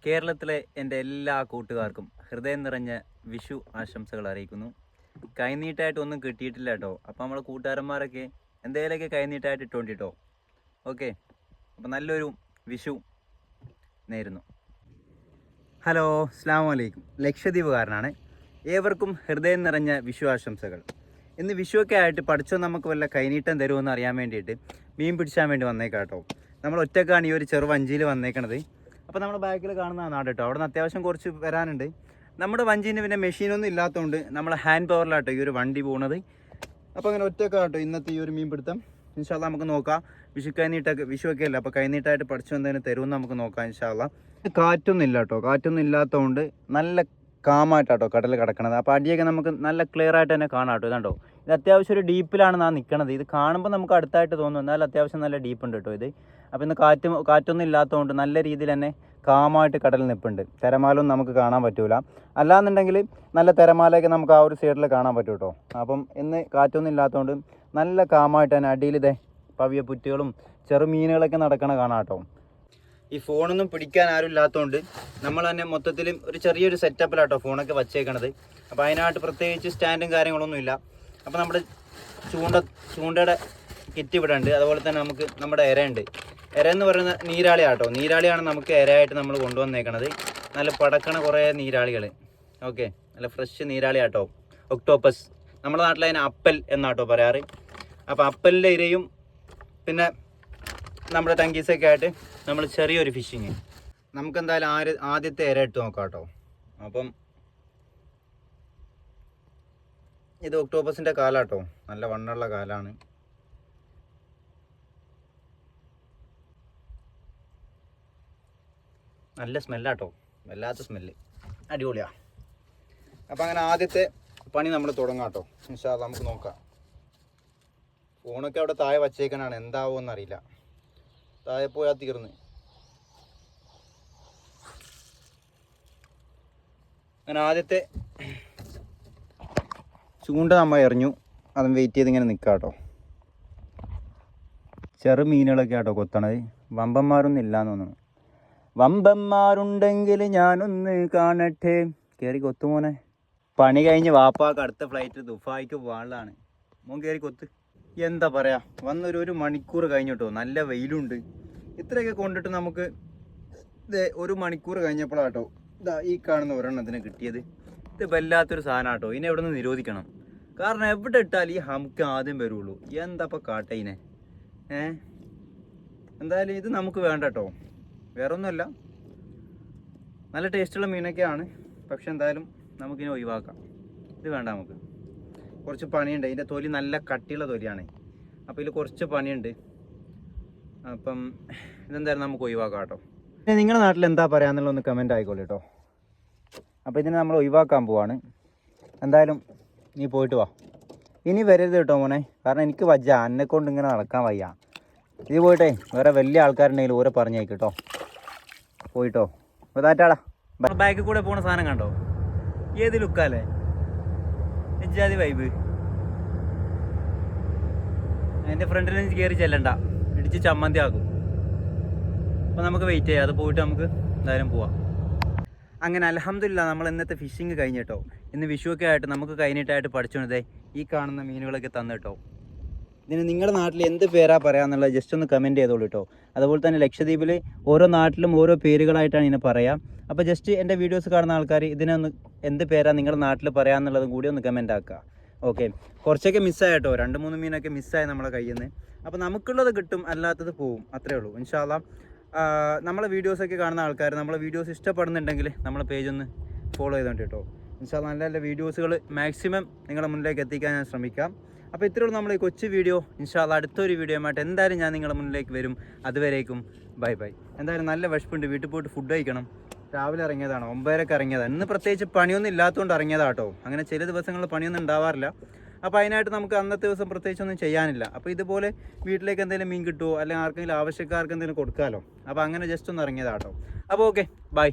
കേരളത്തിലെ എൻ്റെ എല്ലാ കൂട്ടുകാർക്കും ഹൃദയം നിറഞ്ഞ വിഷു ആശംസകൾ അറിയിക്കുന്നു. കൈനീട്ടായിട്ടൊന്നും കിട്ടിയിട്ടില്ല കേട്ടോ. അപ്പോൾ നമ്മളെ കൂട്ടുകാരന്മാരൊക്കെ എന്തെങ്കിലുമൊക്കെ കൈനീട്ടായിട്ട് ഇട്ടുകൊണ്ട് കേട്ടോ. ഓക്കെ, അപ്പോൾ നല്ലൊരു വിഷു നേരുന്നു. ഹലോ, അസ്സലാമു അലൈക്കും. ലക്ഷദ്വീപുകാരനാണ്. ഏവർക്കും ഹൃദയം നിറഞ്ഞ വിഷു ആശംസകൾ. ഇന്ന് വിഷുവൊക്കെ ആയിട്ട് പഠിച്ചോ നമുക്ക് വല്ല കൈനീട്ടം തരുമെന്ന് അറിയാൻ വേണ്ടിയിട്ട് മീൻ പിടിച്ചാൻ വേണ്ടി വന്നേക്കാം കേട്ടോ. നമ്മൾ ഒറ്റക്കാണ് ഈ ഒരു ചെറു വഞ്ചിയിൽ വന്നേക്കണത്. അപ്പോൾ നമ്മുടെ ബാക്കിൽ കാണുന്ന നാട് കേട്ടോ. അവിടെ നിന്ന് അത്യാവശ്യം കുറച്ച് വരാനുണ്ട്. നമ്മുടെ വഞ്ചീന് പിന്നെ മെഷീനൊന്നും ഇല്ലാത്തതുകൊണ്ട് നമ്മൾ ഹാൻഡ് പവറിലാട്ടോ ഈ ഒരു വണ്ടി പോകുന്നത്. അപ്പോൾ അങ്ങനെ ഒറ്റക്കാട്ടോ ഇന്നത്തെ ഈ ഒരു മീൻ പിടുത്തം. ഇൻഷാ അല്ലാഹ് നമുക്ക് നോക്കാം. വിഷുവൊക്കെ അല്ല, അപ്പോൾ കൈനീട്ടായിട്ട് പഠിച്ചു എന്തെങ്കിലും തരുമെന്ന് നമുക്ക് നോക്കാം ഇൻഷാ അല്ലാഹ്. കാറ്റൊന്നും ഇല്ല കേട്ടോ. കാറ്റൊന്നും ഇല്ലാത്തതുകൊണ്ട് നല്ല കാമായിട്ടാട്ടോ കടൽ കിടക്കണത്. അപ്പോൾ അടിയൊക്കെ നമുക്ക് നല്ല ക്ലിയർ ആയിട്ട് തന്നെ കാണാം കേട്ടോ. ഇതാണ്ടോ, ഇത് അത്യാവശ്യം ഒരു ഡീപ്പിലാണ് ഞാൻ നിൽക്കണത്. ഇത് കാണുമ്പോൾ നമുക്ക് അടുത്തായിട്ട് തോന്നും, എന്നാൽ അത്യാവശ്യം നല്ല ഡീപ്പ് ഉണ്ട് കേട്ടോ ഇത്. അപ്പോൾ ഇന്ന് കാറ്റൊന്നും ഇല്ലാത്തതുകൊണ്ട് നല്ല രീതിയിൽ തന്നെ കാമായിട്ട് കടൽ നിൽപ്പുണ്ട്. തിരമാലൊന്നും നമുക്ക് കാണാൻ പറ്റൂല. അല്ലാന്നുണ്ടെങ്കിൽ നല്ല തിരമാലയൊക്കെ നമുക്ക് ആ ഒരു സൈഡിൽ കാണാൻ പറ്റും കേട്ടോ. അപ്പം ഇന്ന് കാറ്റൊന്നും ഇല്ലാത്തതുകൊണ്ട് നല്ല കാമായിട്ട് തന്നെ അടിയിൽ ഇതേ പവിയ പുറ്റുകളും ചെറു മീനുകളൊക്കെ നടക്കണ കാണാം കേട്ടോ. ഈ ഫോണൊന്നും പിടിക്കാൻ ആരും ഇല്ലാത്തതുകൊണ്ട് നമ്മൾ തന്നെ മൊത്തത്തിൽ ഒരു ചെറിയൊരു സെറ്റപ്പിലാട്ടോ ഫോണൊക്കെ വച്ചേക്കണത്. അപ്പോൾ അതിനായിട്ട് പ്രത്യേകിച്ച് സ്റ്റാൻഡും കാര്യങ്ങളൊന്നും ഇല്ല. അപ്പോൾ നമ്മുടെ ചൂണ്ടയുടെ കിറ്റ് ഇവിടെ ഉണ്ട്. അതുപോലെ തന്നെ നമുക്ക് നമ്മുടെ ഇരയുണ്ട്. ഇര എന്ന് പറയുന്ന നീരാളിയാട്ടോ. നീരാളിയാണ് നമുക്ക് ഇരയായിട്ട് നമ്മൾ കൊണ്ടുവന്നേക്കണത്. നല്ല പടക്കണ കുറേ നീരാളികൾ. ഓക്കെ, നല്ല ഫ്രഷ് നീരാളിയാട്ടോ. ഒക്ടോപ്പസ്, നമ്മുടെ നാട്ടിൽ അതിന് അപ്പൽ എന്നാട്ടോ പറയാറ്. അപ്പോൾ അപ്പലിൻ്റെ ഇരയും പിന്നെ നമ്മുടെ ടങ്കീസൊക്കെ ആയിട്ട് നമ്മൾ ചെറിയൊരു ഫിഷിങ്. നമുക്കെന്തായാലും ആദ്യത്തെ ഇര ഇട്ട് നോക്കാം കേട്ടോ. അപ്പം ഇത് ഒക്ടോപ്പസിൻ്റെ കാലാട്ടോ. നല്ല വണ്ണുള്ള കാലാണ്. നല്ല സ്മെല്ലാട്ടോ, വല്ലാത്ത സ്മെല്ല്, അടിപൊളിയാ. അപ്പം അങ്ങനെ ആദ്യത്തെ പണി നമ്മൾ തുടങ്ങാം കേട്ടോ. ഇൻഷാ അല്ലാഹ് നമുക്ക് നോക്കാം. ഫോണൊക്കെ അവിടെ താഴെ വച്ചേക്കണാണ്, എന്താവുമെന്ന് അറിയില്ല. താഴെ പോയാൽ തീർന്ന്. അങ്ങനെ ആദ്യത്തെ ചൂണ്ട നമ്മൾ എറിഞ്ഞു. അതും വെയിറ്റ് ചെയ്ത് ഇങ്ങനെ നിൽക്കാം കേട്ടോ. ചെറു മീനുകളൊക്കെ ആട്ടോ കൊത്തണത്. വമ്പന്മാരൊന്നും ഇല്ലാന്ന് തോന്നുന്നു. വമ്പന്മാരുണ്ടെങ്കിൽ ഞാനൊന്ന് കാണട്ടെ. കയറി കൊത്തുമോനെ. പണി കഴിഞ്ഞ് വാപ്പാക്ക് അടുത്ത ഫ്ലൈറ്റ് ദുബായിക്ക് പോകാനുള്ളതാണ്. മോൻ കയറി കൊത്ത്. എന്താ പറയുക, വന്നൊരു മണിക്കൂർ കഴിഞ്ഞിട്ടോ. നല്ല വെയിലുണ്ട്. ഇത്രയൊക്കെ കൊണ്ടിട്ട് നമുക്ക് ഇത് 1 മണിക്കൂർ കഴിഞ്ഞപ്പോഴാട്ടോ ഇതാ ഈ കാണുന്ന ഒരെണ്ണത്തിന് കിട്ടിയത്. ഇത് വല്ലാത്തൊരു സാധനം കേട്ടോ. ഇതിനെ എവിടെ നിന്ന് നിരോധിക്കണം. കാരണം എവിടെ ഇട്ടാൽ ഈ ഹംക്ക് ആദ്യം വരുള്ളൂ. എന്താ ഇപ്പം കാട്ടയിനെ. എന്തായാലും ഇത് നമുക്ക് വേണ്ട കേട്ടോ. വേറെ ഒന്നുമല്ല, നല്ല ടേസ്റ്റുള്ള മീനൊക്കെയാണ്. പക്ഷെ എന്തായാലും നമുക്കിനി ഒഴിവാക്കാം. ഇത് വേണ്ട നമുക്ക്. കുറച്ച് പണിയുണ്ട്. ഇതിൻ്റെ തൊലി നല്ല കട്ടിയുള്ള തൊലിയാണ്. അപ്പോൾ ഇതിൽ കുറച്ച് പണിയുണ്ട്. അപ്പം ഇതെന്തായാലും നമുക്ക് ഒഴിവാക്കാം കേട്ടോ. പിന്നെ നിങ്ങളുടെ നാട്ടിൽ എന്താ പറയാന്നുള്ളത് ഒന്ന് കമൻറ്റ് ആയിക്കോളൂ കേട്ടോ. അപ്പോൾ ഇതിനെ നമ്മൾ ഒഴിവാക്കാൻ പോവാണ്. എന്തായാലും നീ പോയിട്ട് വാ. ഇനി വരരുത് കേട്ടോ മോനെ. കാരണം എനിക്ക് വജ്ജ, എന്നെക്കൊണ്ട് ഇങ്ങനെ നടക്കാൻ വയ്യ. ഇത് പോയിട്ടേ വേറെ വലിയ ആൾക്കാരുണ്ടെങ്കിൽ ഓരോ പറഞ്ഞേക്ക് കേട്ടോ. പോയിട്ടോ. അപ്പോൾ താറ്റാടാ. ബാക്കിൽ കൂടെ പോണ സാധനം കണ്ടോ? ഏത് ലുക്കാല്ലേ, എജാതി വൈബ്. എൻ്റെ ഫ്രണ്ടിൽ നിന്ന് കയറി ചെല്ലണ്ട, ഇടിച്ച് ചമ്മന്തി ആക്കും. അപ്പോൾ നമുക്ക് വെയിറ്റ് ചെയ്യാം. അത് പോയിട്ട് നമുക്ക് എന്തായാലും പോവാം. അങ്ങനെ അൽഹംദുലില്ലാ നമ്മൾ ഇന്നത്തെ ഫിഷിങ് കഴിഞ്ഞിട്ടോ. ഇന്ന് വിഷുവൊക്കെ ആയിട്ട് നമുക്ക് കഴിഞ്ഞിട്ടായിട്ട് പഠിച്ചോണ്ടേ ഈ കാണുന്ന മീനുകളൊക്കെ തന്നിട്ടോ. ഇതിന് നിങ്ങളുടെ നാട്ടിൽ എന്ത് പേരാ പറയാന്നുള്ളത് ജസ്റ്റ് ഒന്ന് കമൻറ്റ് ചെയ്തോളൂ കേട്ടോ. അതുപോലെ തന്നെ ലക്ഷദ്വീപിൽ ഓരോ നാട്ടിലും ഓരോ പേരുകളായിട്ടാണ് ഇതിനെ പറയാം. അപ്പോൾ ജസ്റ്റ് എൻ്റെ വീഡിയോസ് കാണുന്ന ആൾക്കാർ ഇതിനൊന്ന് എന്ത് പേരാ നിങ്ങളുടെ നാട്ടിൽ പറയാമെന്നുള്ളതും കൂടി ഒന്ന് കമൻറ്റ് ആക്കുക. ഓക്കെ, കുറച്ചൊക്കെ മിസ്സായി കേട്ടോ. 2-3 മീനൊക്കെ മിസ്സായി നമ്മളെ കയ്യിൽ നിന്ന്. അപ്പോൾ നമുക്കുള്ളത് കിട്ടും, അല്ലാത്തത് പോവും. അത്രേ ഉള്ളൂ. ഇൻഷാ അല്ലാഹ് നമ്മളെ വീഡിയോസൊക്കെ കാണുന്ന ആൾക്കാർ നമ്മളെ വീഡിയോസ് ഇഷ്ടപ്പെടുന്നുണ്ടെങ്കിൽ നമ്മളെ പേജ് ഒന്ന് ഫോളോ ചെയ്തോണ്ട് കേട്ടോ. ഇൻഷാ അല്ലാഹ് നല്ല നല്ല വീഡിയോസുകൾ മാക്സിമം നിങ്ങളുടെ മുന്നിലേക്ക് എത്തിക്കാൻ ഞാൻ ശ്രമിക്കാം. അപ്പോൾ ഇത്രയുള്ളൂ നമ്മൾ ഈ കൊച്ചു വീഡിയോ. ഇൻഷാ അല്ലാഹ് അടുത്തൊരു വീഡിയോയുമായിട്ട് എന്തായാലും ഞാൻ നിങ്ങളുടെ മുന്നിലേക്ക് വരും. അതുവരേക്കും ബൈ ബൈ. എന്തായാലും നല്ല വിശപ്പുണ്ട്. വീട്ടിൽ പോയിട്ട് ഫുഡ് കഴിക്കണം. രാവിലെ ഇറങ്ങിയതാണ്, 9:30 ഇറങ്ങിയതാണ്. ഇന്ന് പ്രത്യേകിച്ച് പണിയൊന്നും ഇല്ലാത്തതുകൊണ്ട് ഇറങ്ങിയതാട്ടോ. അങ്ങനെ ചില ദിവസങ്ങളിൽ പണിയൊന്നും ഉണ്ടാവാറില്ല. അപ്പോൾ അതിനായിട്ട് നമുക്ക് അന്നത്തെ ദിവസം പ്രത്യേകിച്ചൊന്നും ചെയ്യാനില്ല. അപ്പോൾ ഇതുപോലെ വീട്ടിലേക്ക് എന്തെങ്കിലും മീൻ കിട്ടുമോ, അല്ലെങ്കിൽ ആർക്കെങ്കിലും ആവശ്യക്കാർക്ക് എന്തെങ്കിലും കൊടുക്കാമല്ലോ. അപ്പോൾ അങ്ങനെ ജസ്റ്റ് ഒന്ന് ഇറങ്ങിയതാട്ടോ. അപ്പോൾ ഓക്കെ, ബൈ.